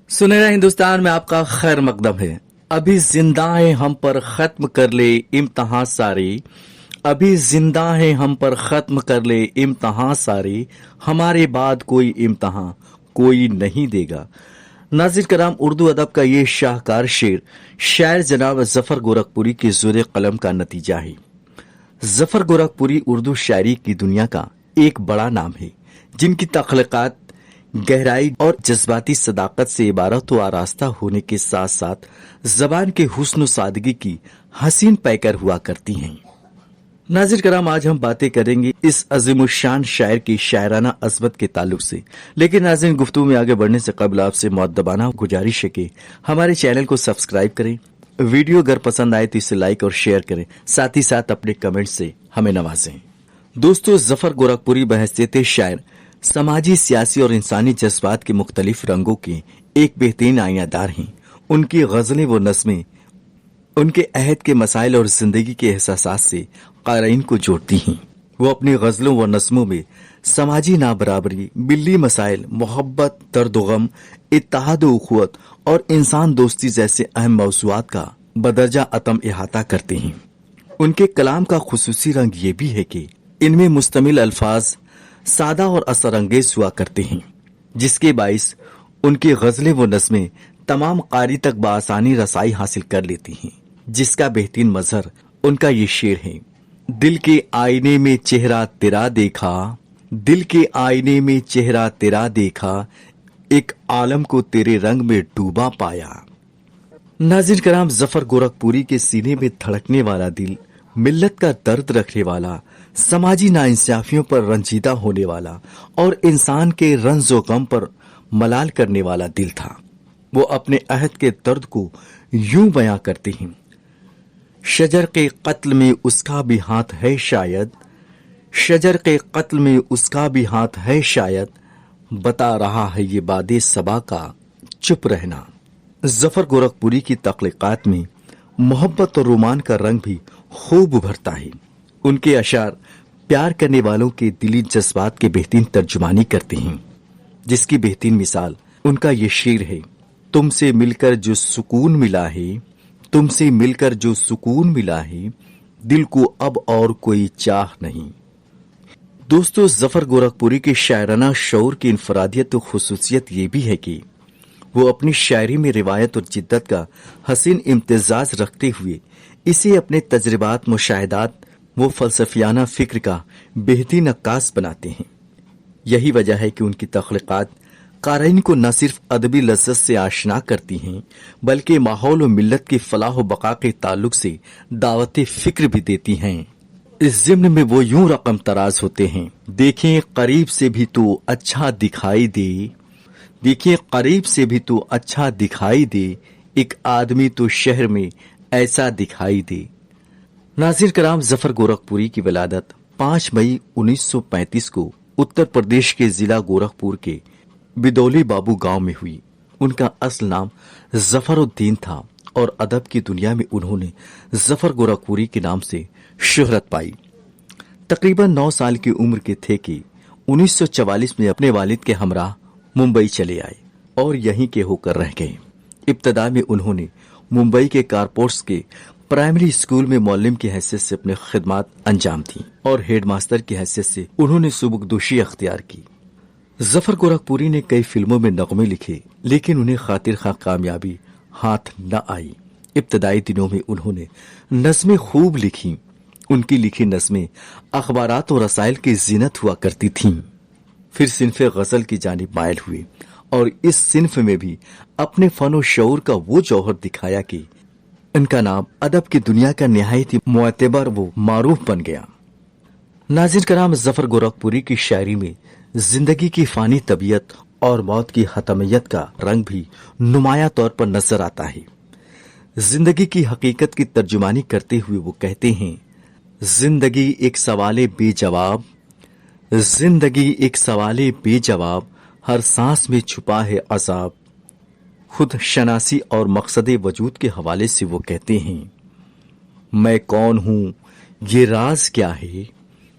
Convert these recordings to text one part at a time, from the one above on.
सुनहरा हिंदुस्तान में आपका खैर मकदम है। अभी जिंदा है हम पर खत्म कर ले इम्तहां सारे, अभी जिंदा है हम पर खत्म कर ले इम्तहां सारे, हमारे बाद कोई इम्तहां कोई नहीं देगा। नाज़रीन कराम, उर्दू अदब का ये शाहकार शेर शायर जनाब जफर गोरखपुरी के ज़ोर कलम का नतीजा है। जफर गोरखपुरी उर्दू शायरी की दुनिया का एक बड़ा नाम है, जिनकी तख्लीकात गहराई और जज्बाती सदाकत से इबारत व आरास्ता होने के साथ साथ जबान के हुस्न सादगी की हसीन पैकर हुआ करती हैं। नाज़रीन कराम, आज हम बातें करेंगे इस अजीमुशान शायर की शायराना अज़मत के ताल्लुक से। लेकिन नाज़रीन, गुफ्तगू में आगे बढ़ने से कबल आपसे मुअद्दबाना गुजारिश है कि हमारे चैनल को सब्सक्राइब करें, वीडियो अगर पसंद आए तो इसे लाइक और शेयर करें, साथ ही साथ अपने कमेंट से हमें नवाजें। दोस्तों, जफर गोरखपुरी बहैसियत शायर समाजी, सियासी और इंसानी जज्बात के मुख्तलिफ रंगों के एक बेहतरीन आईनादार हैं। उनकी गज़लें व नज़में उनके अहद के मसाइल और जिंदगी के एहसासात से क़ारीन को जोड़ती हैं। वो अपनी गज़लों व नज़मों में समाजी नाबराबरी, बिल्ली मसाइल, मोहब्बत, दर्द व गम, इत्तेहाद व उख़ुवत और इंसान दोस्ती जैसे अहम मौज़ूआत का बदरजा अतम इहाता करते हैं। उनके कलाम का खुसूसी रंग ये भी है कि इनमें मुस्तमिल अल्फाज सादा और असरअंगेज हुआ करते हैं, जिसके बाइस उनकी गज़लें व नज़में तमाम कारी तक बआसानी रसाई हासिल कर लेती हैं। जिसका बेहतरीन मजहर उनका ये शेर है। दिल के आईने में चेहरा तेरा देखा, दिल के आईने में चेहरा तेरा देखा, एक आलम को तेरे रंग में डूबा पाया। नाज़रीन कराम, जफर गोरखपुरी के सीने में धड़कने वाला दिल, मिल्लत का दर्द रखने वाला, समाजी नाइंसाफियों पर रंजीदा होने वाला और इंसान के रंज व गम पर मलाल करने वाला दिल था। वो अपने अहद के दर्द को यूं बयां करते हैं। शजर के कत्ल में उसका भी हाथ है शायद, शजर के कत्ल में उसका भी हाथ है शायद, बता रहा है ये बादे सबा का चुप रहना। जफर गोरखपुरी की तख्लीकात में मोहब्बत और रोमान का रंग भी खूब उभरता है। उनके अशार प्यार करने वालों के दिली जज्बात के बेहतरीन तर्जुमानी करते हैं, जिसकी बेहतरीन मिसाल उनका ये शेर है। तुमसे मिलकर जो सुकून मिला है, तुमसे मिलकर जो सुकून मिला है, दिल को अब और कोई चाह नहीं। दोस्तों, जफर गोरखपुरी के शायराना शौर की इनफरादियत और खुसूसियत ये भी है कि वो अपनी शायरी में रिवायत और जिद्दत का हसीन इम्तिजाज रखते हुए इसे अपने तजर्बात, मुशाहिदात वो फलसफियाना फिक्र का बेहतरीन अक्कास बनाते हैं। यही वजह है कि उनकी तख्लीकात क़ारीन को न सिर्फ अदबी लज्जत से आशना करती हैं, बल्कि माहौल व मिल्लत की फलाह व बका के ताल्लुक से दावत फिक्र भी देती हैं। इस ज़िम्न में वो यूं रकम तराज होते हैं। देखें करीब से भी तो अच्छा दिखाई दे, देखिए करीब से भी तो अच्छा दिखाई दे, एक आदमी तो शहर में ऐसा दिखाई दे। नाज़रीन कराम, जफर गोरखपुरी की विलादत 5 मई 1935 को उत्तर प्रदेश के जिला गोरखपुर के बिदौली बाबू गांव में हुई। उनका असल नाम जफरुद्दीन था और अदब की दुनिया में उन्होंने जफर गोरखपुरी के नाम से शोहरत पाई। तकरीबन 9 साल की उम्र के थे कि 1944 में अपने वालिद के हमराह मुंबई चले आए और यहीं के होकर रह गए। इब्तदा में उन्होंने मुंबई के कारपोर्ट्स के प्राइमरी स्कूल में मौलिम की हैसियत से अपने खिदमात अंजाम दी और हेडमास्टर की हैसियत से उन्होंने सुबुकदोशी अख्तियार की। जफर गोरखपुरी ने कई फिल्मों में नगमे लिखे, लेकिन उन्हें खातिर खा कामयाबी हाथ न आई। इब्तदाई दिनों में उन्होंने नज़में खूब लिखी। उनकी लिखी नज़में अखबारात और रसाइल की जीनत हुआ करती थीं। फिर सिन्फ़े गज़ल की जानिब मायल हुए और इस सिन्फ में भी अपने फन और शऊर का वो जौहर दिखाया कि इनका नाम अदब की दुनिया का निहायत ही मुअतबर वो मारूफ बन गया। नाज़रीन कराम, जफर गोरखपुरी की शायरी में जिंदगी की फानी तबीयत और मौत की हतमियत का रंग भी नुमाया तौर पर नजर आता है। जिंदगी की हकीकत की तर्जुमानी करते हुए वो कहते हैं, जिंदगी एक सवाले बेजवाब, जिंदगी एक सवाले बेजवाब, हर सांस में छुपा है अजाब। खुद शनासी और मकसद वजूद के हवाले से वो कहते हैं, मैं कौन हूँ ये राज क्या है,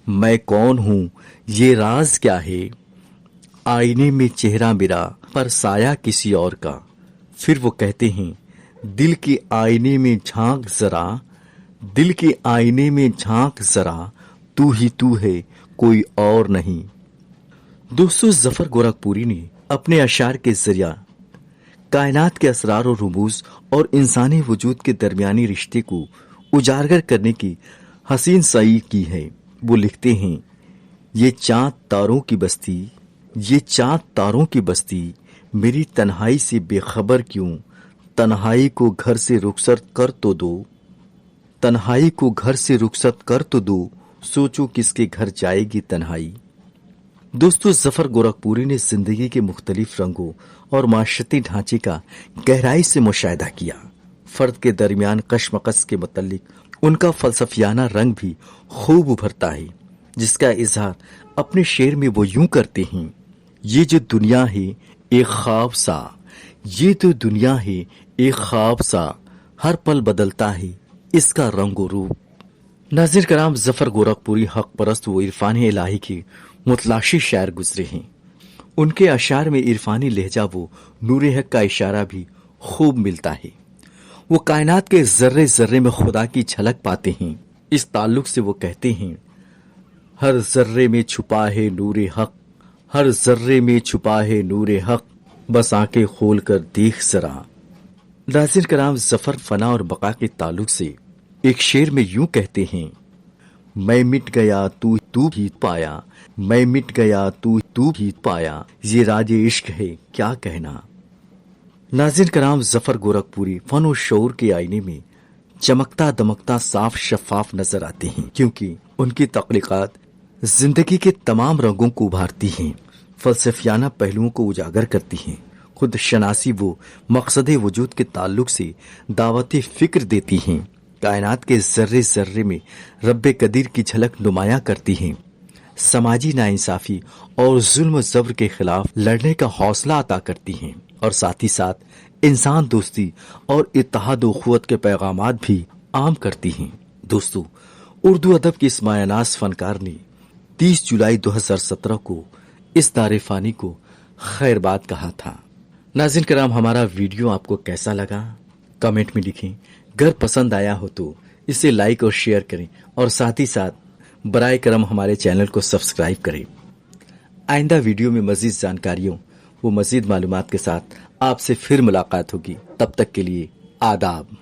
मैं कौन हूँ ये राज क्या है, आईने में चेहरा मेरा पर साया किसी और का, फिर वो कहते हैं, दिल के आईने में झांक जरा, दिल के आईने में झांक जरा, तू ही तू है, कोई और नहीं। दोस्तों, जफर गोरखपुरी ने अपने अशार के जरिया कायनात के असरार और रुमूज और इंसानी वजूद के दरमियानी रिश्ते को उजागर करने की हसीन सई की है। वो लिखते हैं, ये चांद तारों की बस्ती, ये चांद तारों की बस्ती, मेरी तन्हाई से बेखबर क्यों, तन्हाई को घर से रुखसत कर तो दो, तन्हाई को घर से रुखसत कर तो दो, सोचो किसके घर जाएगी तन्हाई। दोस्तों, जफर गोरखपुरी ने जिंदगी के मुख्तलिफ रंगों और माशरती ढांचे का गहराई से मुशाहिदा किया। फर्द के दरमियान कशमकश के मुतल्लिक उनका फलसफियाना रंग भी खूब उभरता है, जिसका इजहार अपने शेर में वो यूं करते हैं, ये जो दुनिया है एक ख्वाब सा, ये तो दुनिया है एक ख्वाब सा, हर पल बदलता है इसका रंगो रूप। नाज़रीन कराम, जफर गोरखपुरी हक परस्त व इरफानी इलाही के मुतलाशी शायर गुजरे हैं। उनके अशार में इरफानी लहजा वो नूर हक का इशारा भी खूब मिलता है। वो कायनात के जर्रे जर्रे में खुदा की झलक पाते हैं। इस ताल्लुक से वो कहते हैं, हर जर्रे में छुपा है नूर हक, हर जर्रे में छुपा है नूर हक, बस आंखें खोल कर देख जरा। नाज़रीन कराम, जफर फना और बका के ताल्लुक से एक शेर में यूं कहते हैं, मैं मिट गया तू भी पाया, मैं मिट गया तू भी पाया, ये राज इश्क है क्या कहना। नाज़रीन कराम, जफर गोरखपुरी फन और शौर के आईने में चमकता दमकता साफ शफाफ नजर आते हैं, क्योंकि उनकी तख्लीकात जिंदगी के तमाम रंगों को उभारती हैं, फलसफियाना पहलुओं को उजागर करती हैं, खुद शनासी वो मकसद वजूद के ताल्लुक से दावत फिक्र देती हैं, कायनात के जर्रे जर्रे में रब्बे कदीर की झलक नुमाया करती हैं, समाजी नाइंसाफी और जुल्म जबर के खिलाफ लड़ने का हौसला अता करती हैं, और साथ ही साथ इंसान दोस्ती और इत्तेहाद व क़ुव्वत के पैगामात भी आम करती हैं। दोस्तों, उर्दू अदब के इस मायनाज फनकार ने 30 जुलाई 2017 को इस दारे फानी को खैरबाद कहा था। नाज़रीन कराम, हमारा वीडियो आपको कैसा लगा कमेंट में लिखें। अगर पसंद आया हो तो इसे लाइक और शेयर करें, और साथ ही साथ बराए करम हमारे चैनल को सब्सक्राइब करें। आइंदा वीडियो में मजीद जानकारियों व मजीद मालूमात के साथ आपसे फिर मुलाकात होगी। तब तक के लिए आदाब।